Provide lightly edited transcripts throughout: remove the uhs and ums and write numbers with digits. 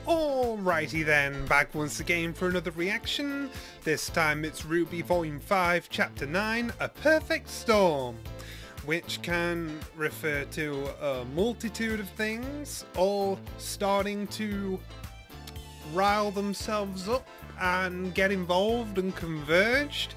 Alrighty then, back once again for another reaction. This time it's RWBY Volume 5, Chapter 9, A Perfect Storm, which can refer to a multitude of things, all starting to rile themselves up and get involved and converged.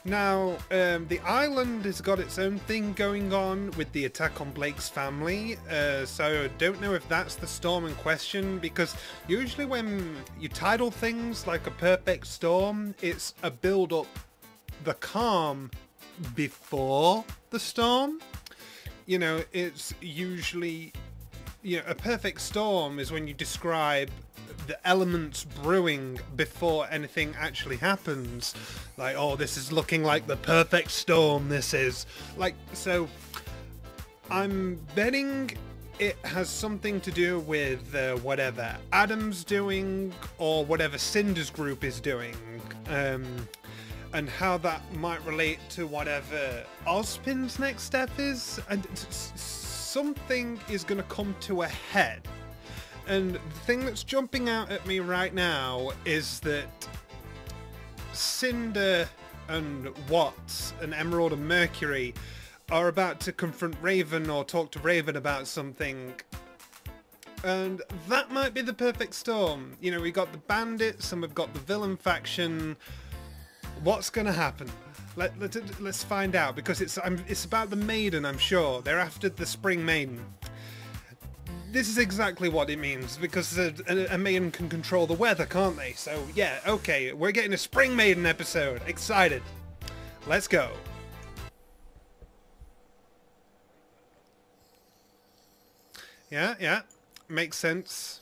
Now, the island has got its own thing going on with the attack on Blake's family, so I don't know if that's the storm in question, because usually when you title things like A Perfect Storm, it's a build-up, the calm before the storm. You know, it's usually, you know, a perfect storm is when you describe the elements brewing before anything actually happens. Like, oh, this is looking like the perfect storm, this is. Like, so I'm betting it has something to do with whatever Adam's doing or whatever Cinder's group is doing. And how that might relate to whatever Ozpin's next step is. And something is going to come to a head. And the thing that's jumping out at me right now is that Cinder and Watts and Emerald and Mercury are about to confront Raven or talk to Raven about something. And that might be the perfect storm. You know, we got the bandits and we've got the villain faction. What's going to happen? Let's find out, because it's about the maiden, I'm sure. They're after the Spring Maiden. This is exactly what it means, because a maiden can control the weather, can't they? So yeah, okay, we're getting a Spring Maiden episode. Excited. Let's go. Yeah, makes sense.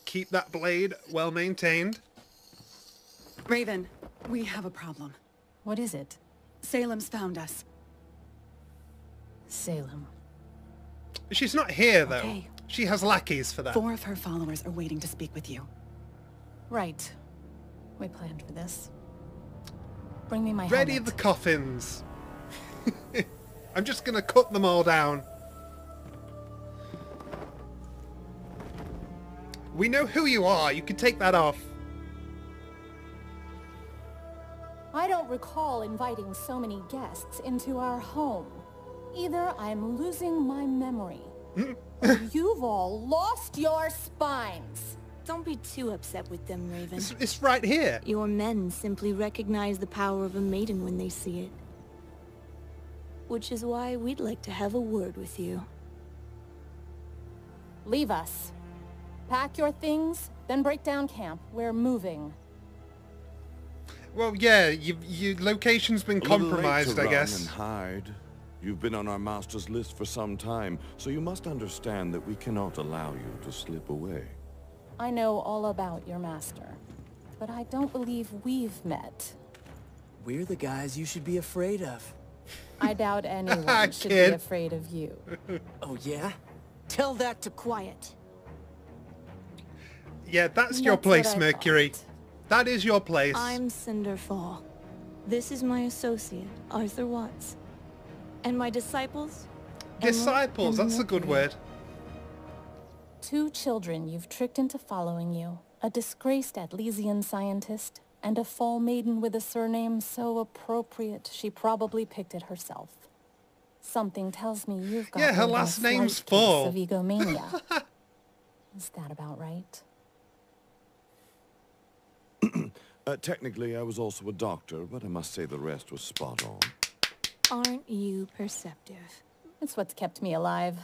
Keep that blade well maintained. Raven, we have a problem. What is it? Salem's found us. Salem. She's not here, though. Okay. She has lackeys for that. 4 of her followers are waiting to speak with you. Right. We planned for this. Bring me my Ready helmet. the coffins. I'm just gonna cut them all down. We know who you are. You can take that off. I don't recall inviting so many guests into our home. Either I'm losing my memory, or you've all lost your spines. Don't be too upset with them, Raven. It's right here. Your men simply recognize the power of a maiden when they see it. Which is why we'd like to have a word with you. Leave us. Pack your things, then break down camp. We're moving. Well, yeah, your location's been compromised, I guess. And hide. You've been on our master's list for some time, so you must understand that we cannot allow you to slip away. I know all about your master, but I don't believe we've met. We're the guys you should be afraid of. I doubt anyone should be afraid of you. Oh yeah? Tell that to Quiet. Yeah, that's your place, Mercury. Thought. That is your place. I'm Cinderfall. This is my associate, Arthur Watts. And my disciples? Disciples, that's a good word. 2 children you've tricked into following you. A disgraced Atlesian scientist, and a fall maiden with a surname so appropriate she probably picked it herself. Something tells me you've got her last name's Fall. of egomania. Is that about right? Technically, I was also a doctor, but I must say the rest was spot on. Aren't you perceptive? It's what's kept me alive.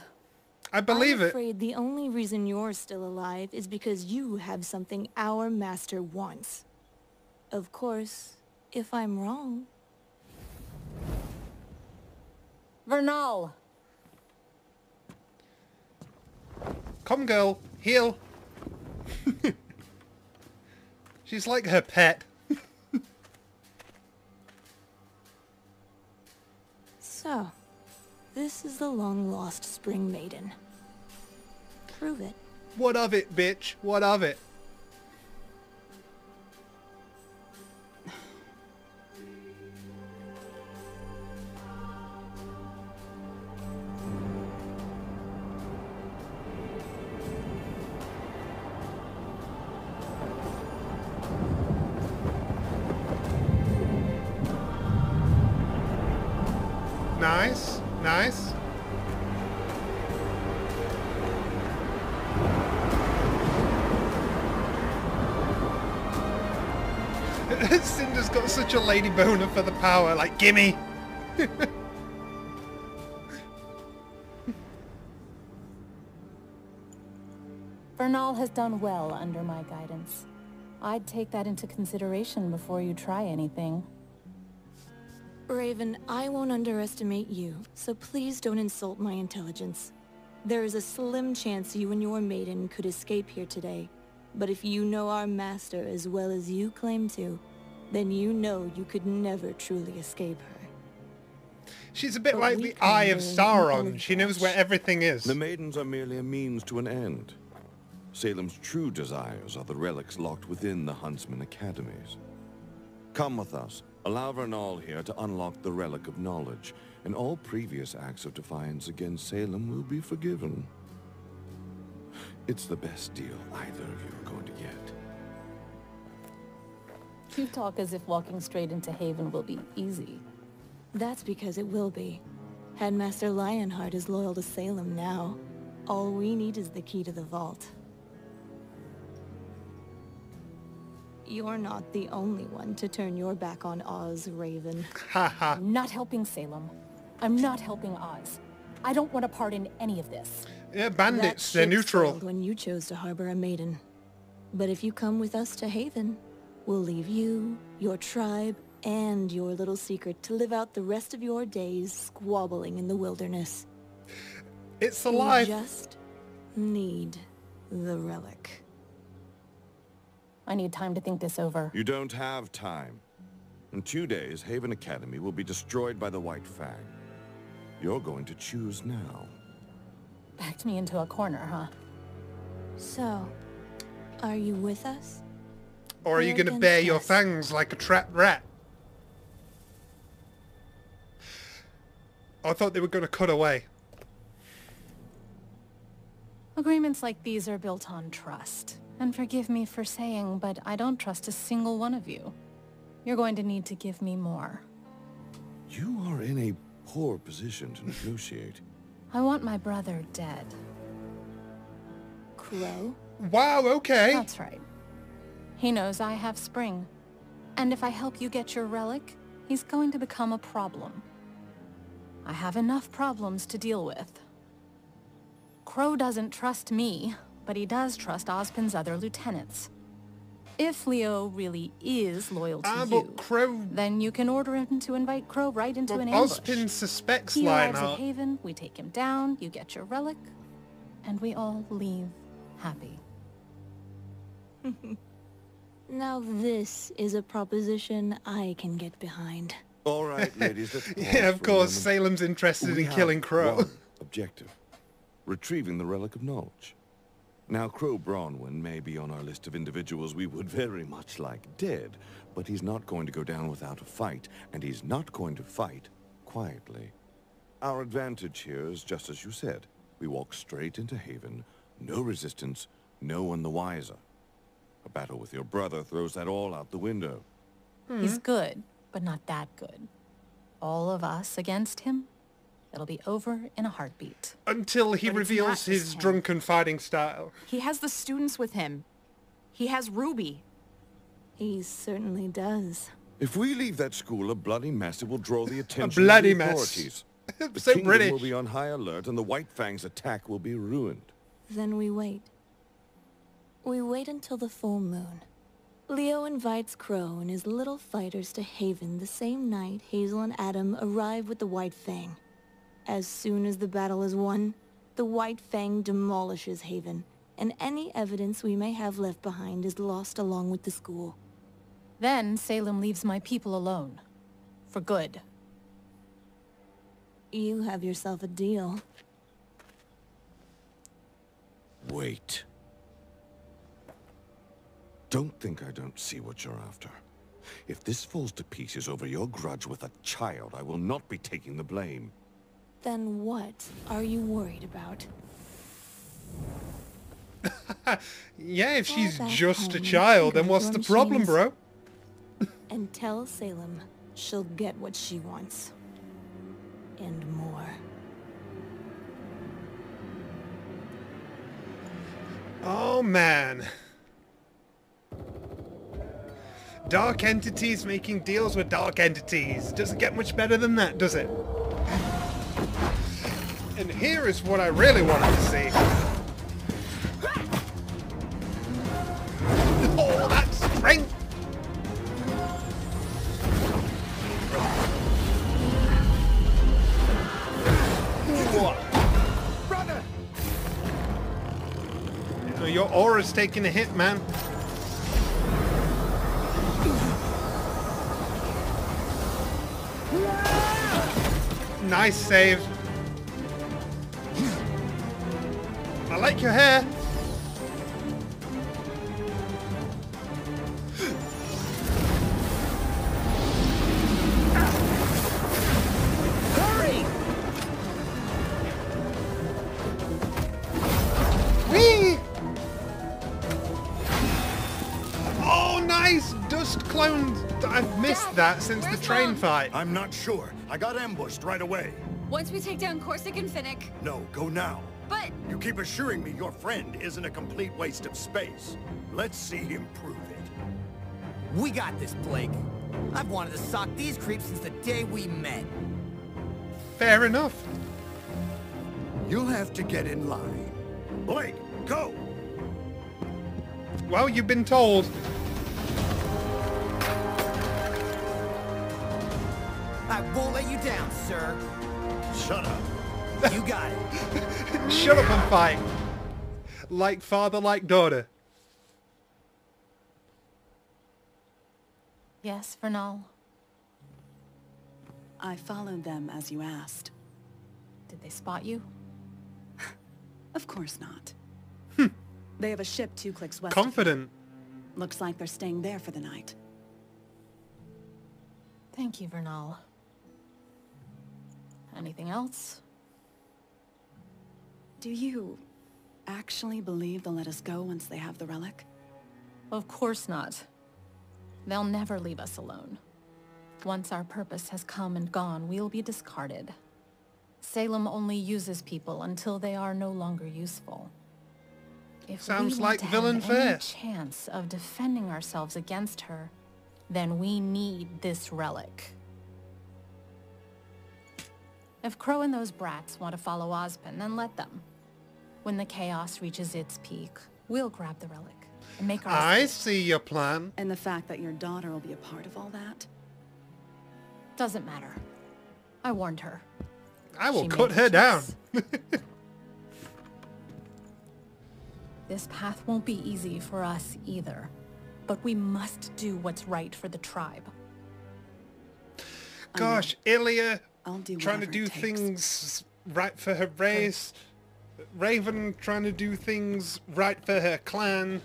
I believe I'm it. afraid the only reason you're still alive is because you have something our master wants. Of course, if I'm wrong. Vernal! Come, girl. Heal. She's like her pet. So, this is the long-lost Spring Maiden. Prove it. What of it, bitch? What of it? Nice, nice. Cinder's got such a lady boner for the power, like, gimme! Bernal has done well under my guidance. I'd take that into consideration before you try anything. Raven, I won't underestimate you, so please don't insult my intelligence. There is a slim chance you and your maiden could escape here today. But if you know our master as well as you claim to, then you know you could never truly escape her. She's a bit But like we the can Eye of learn Sauron. all She knows that. where everything is. The maidens are merely a means to an end. Salem's true desires are the relics locked within the Huntsman Academies. Come with us. Allow Vernal here to unlock the Relic of Knowledge, and all previous acts of defiance against Salem will be forgiven. It's the best deal either of you are going to get. You talk as if walking straight into Haven will be easy. That's because it will be. Headmaster Lionheart is loyal to Salem now. All we need is the key to the vault. You're not the only one to turn your back on Oz, Raven. Haha. I'm not helping Salem. I'm not helping Oz. I don't want a part in any of this. Yeah, That bandits, they're ship neutral. sailed when you chose to harbor a maiden. But if you come with us to Haven, we'll leave you, your tribe, and your little secret to live out the rest of your days squabbling in the wilderness. It's We alive. just need the relic. I need time to think this over. You don't have time. In 2 days, Haven Academy will be destroyed by the White Fang. You're going to choose now. Backed me into a corner, huh? So, are you with us? Or are you Or going to against bare your us? fangs like a trapped rat? I thought they were going to cut away. Agreements like these are built on trust. And forgive me for saying, but I don't trust a single one of you. You're going to need to give me more. You are in a poor position to negotiate. I want my brother dead. Crow? Wow, okay. That's right. He knows I have Spring. And if I help you get your relic, he's going to become a problem. I have enough problems to deal with. Crow doesn't trust me, but he does trust Ozpin's other lieutenants. If Leo really is loyal to But you, Crow... then you can order him to invite Crow right into Well, an ambush. Ozpin suspects He arrives at Lionheart. Haven, we take him down, you get your relic, and we all leave happy. Now this is a proposition I can get behind. All right, ladies, let's pause Yeah, of for a course, moment. Salem's interested We in have killing Crow. one objective. Retrieving the Relic of Knowledge. Now, Crow Bronwyn may be on our list of individuals we would very much like dead, but he's not going to go down without a fight, and he's not going to fight quietly. Our advantage here is just as you said. We walk straight into Haven, no resistance, no one the wiser. A battle with your brother throws that all out the window. He's good, but not that good. All of us against him, it'll be over in a heartbeat. Until he But it's reveals not his this time. drunken fighting style. He has the students with him. He has Ruby. He certainly does. If we leave that school a bloody mess, it will draw the attention bloody of the mess. authorities. The So kingdom British. will be on high alert, and the White Fang's attack will be ruined. Then we wait. We wait until the full moon. Leo invites Crow and his little fighters to Haven the same night Hazel and Adam arrive with the White Fang. As soon as the battle is won, the White Fang demolishes Haven, and any evidence we may have left behind is lost along with the school. Then Salem leaves my people alone. For good. You have yourself a deal. Wait. Don't think I don't see what you're after. If this falls to pieces over your grudge with a child, I will not be taking the blame. Then what are you worried about? Yeah, if Fall she's back just a home, child, then go what's to the our problem, machines. bro? And tell Salem she'll get what she wants. and more. Oh man. Dark entities making deals with dark entities. Doesn't get much better than that, does it? And here is what I really wanted to see. Oh, that strength! Brother! Your aura's taking a hit, man. Nice save. I like your hair. Hurry! Whee! Oh, nice! Dust clone. I've missed that since the train fight. I'm not sure. I got ambushed right away. Once we take down Corsic and Finnick. No, go now. But You keep assuring me your friend isn't a complete waste of space. Let's see him prove it. We got this, Blake. I've wanted to sock these creeps since the day we met. Fair enough. You'll have to get in line. Blake, go! Well, you've been told. I won't let you down, sir. Shut up. You got it. Shut up and fight. Like father, like daughter. Yes, Vernal. I followed them as you asked. Did they spot you? Of course not. They have a ship 2 clicks west. Confident. Looks like they're staying there for the night. Thank you, Vernal. Anything else? Do you actually believe they'll let us go once they have the relic? Of course not. They'll never leave us alone. Once our purpose has come and gone, we'll be discarded. Salem only uses people until they are no longer useful. If Sounds we like want to villain have any fare. chance of defending ourselves against her, then we need this relic. If Crow and those brats want to follow Ozpin, then let them. When the chaos reaches its peak, we'll grab the relic and make our I escape. see your plan. And the fact that your daughter will be a part of all that? Doesn't matter. I warned her. I will She cut made her the down. choice. This path won't be easy for us either, but we must do what's right for the tribe. Gosh, Ilya I'll do trying to whatever do it takes. things right for her race. Raven trying to do things right for her clan.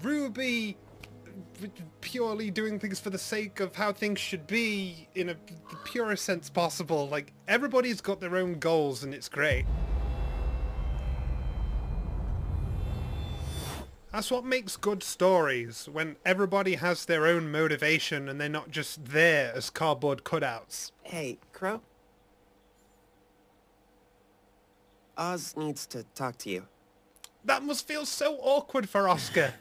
Ruby purely doing things for the sake of how things should be in the purest sense possible. Like, everybody's got their own goals and it's great. That's what makes good stories, when everybody has their own motivation and they're not just there as cardboard cutouts. Hey, Crow? Oz needs to talk to you. That must feel so awkward for Oscar.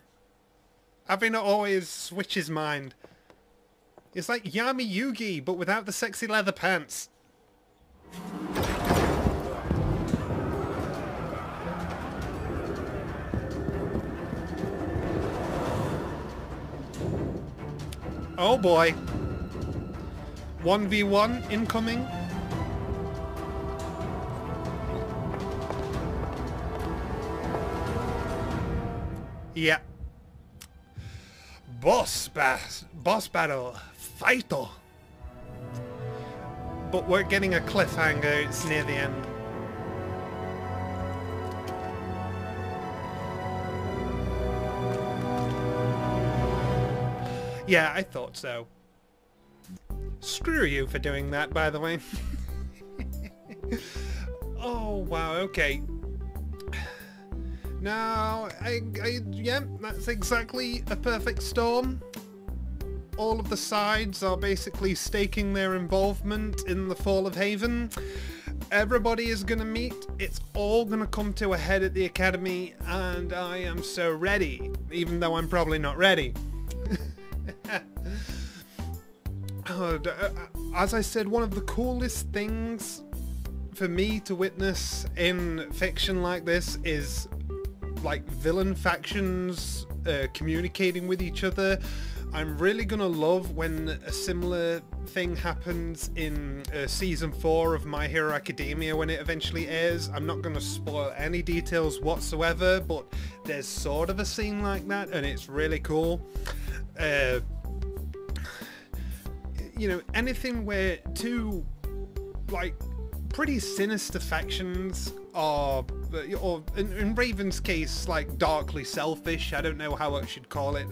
Having to always switch his mind. It's like Yami Yugi, but without the sexy leather pants. Oh boy. 1v1 incoming. Yeah. Boss battle. Fighter. But we're getting a cliffhanger. It's near the end. Yeah, I thought so. Screw you for doing that, by the way. Oh, wow, okay. Now, yeah, that's exactly a perfect storm. all of the sides are basically staking their involvement in the fall of Haven. Everybody is going to meet. It's all going to come to a head at the Academy, and I am so ready, even though I'm probably not ready. As I said, one of the coolest things for me to witness in fiction like this is like villain factions communicating with each other. I'm really gonna love when a similar thing happens in season 4 of My Hero Academia when it eventually airs. I'm not gonna spoil any details whatsoever, but there's sort of a scene like that, and it's really cool. You know, anything where two like pretty sinister factions are, or in Raven's case, like darkly selfish, I don't know how I should call it,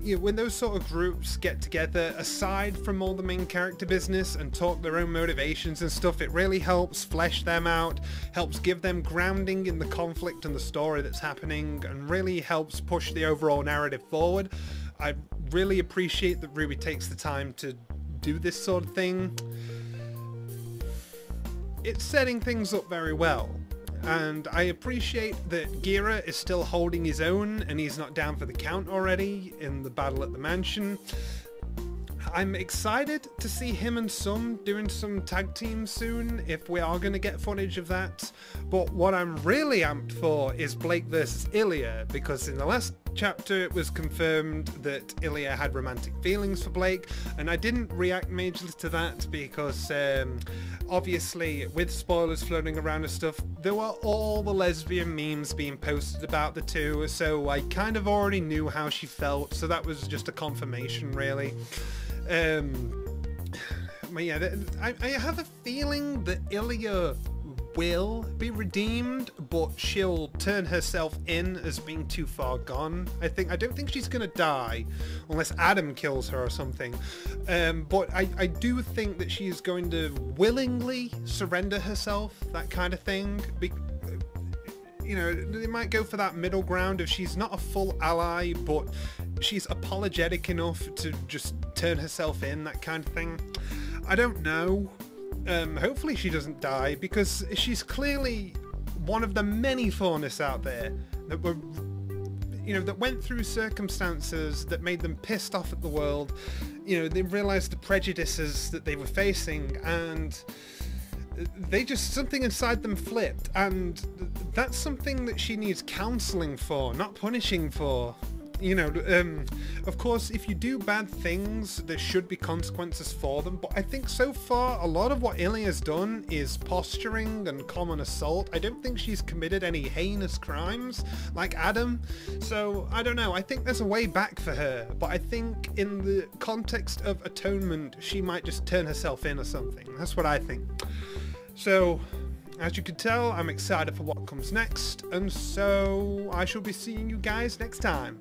you know, when those sort of groups get together, aside from all the main character business, and talk their own motivations and stuff, it really helps flesh them out, helps give them grounding in the conflict and the story that's happening, and really helps push the overall narrative forward. I really appreciate that RWBY takes the time to do this sort of thing. It's setting things up very well, and I appreciate that Gira is still holding his own and he's not down for the count already in the battle at the mansion. I'm excited to see him and Sum doing some tag teams soon, if we are going to get footage of that. But what I'm really amped for is Blake versus Ilya, because in the last chapter it was confirmed that Ilya had romantic feelings for Blake, and I didn't react majorly to that because obviously with spoilers floating around and stuff, there were all the lesbian memes being posted about the two, so I kind of already knew how she felt, so that was just a confirmation really. But yeah, I have a feeling that Ilya will be redeemed, but she'll turn herself in as being too far gone. I don't think she's gonna die unless Adam kills her or something. But I do think that she's going to willingly surrender herself, that kind of thing. You know, they might go for that middle ground if she's not a full ally, but she's apologetic enough to just turn herself in, that kind of thing. I don't know. Hopefully she doesn't die, because she's clearly one of the many Faunus out there that were, you know, that went through circumstances that made them pissed off at the world. You know, they realized the prejudices that they were facing, and they just, something inside them flipped, and that's something that she needs counseling for, not punishing for. You know, of course, if you do bad things, there should be consequences for them, but I think so far a lot of what Ilya's done is posturing and common assault. I don't think she's committed any heinous crimes like Adam, so I don't know. I think there's a way back for her, but I think in the context of atonement, she might just turn herself in or something. That's what I think. So, as you can tell, I'm excited for what comes next, and so I shall be seeing you guys next time.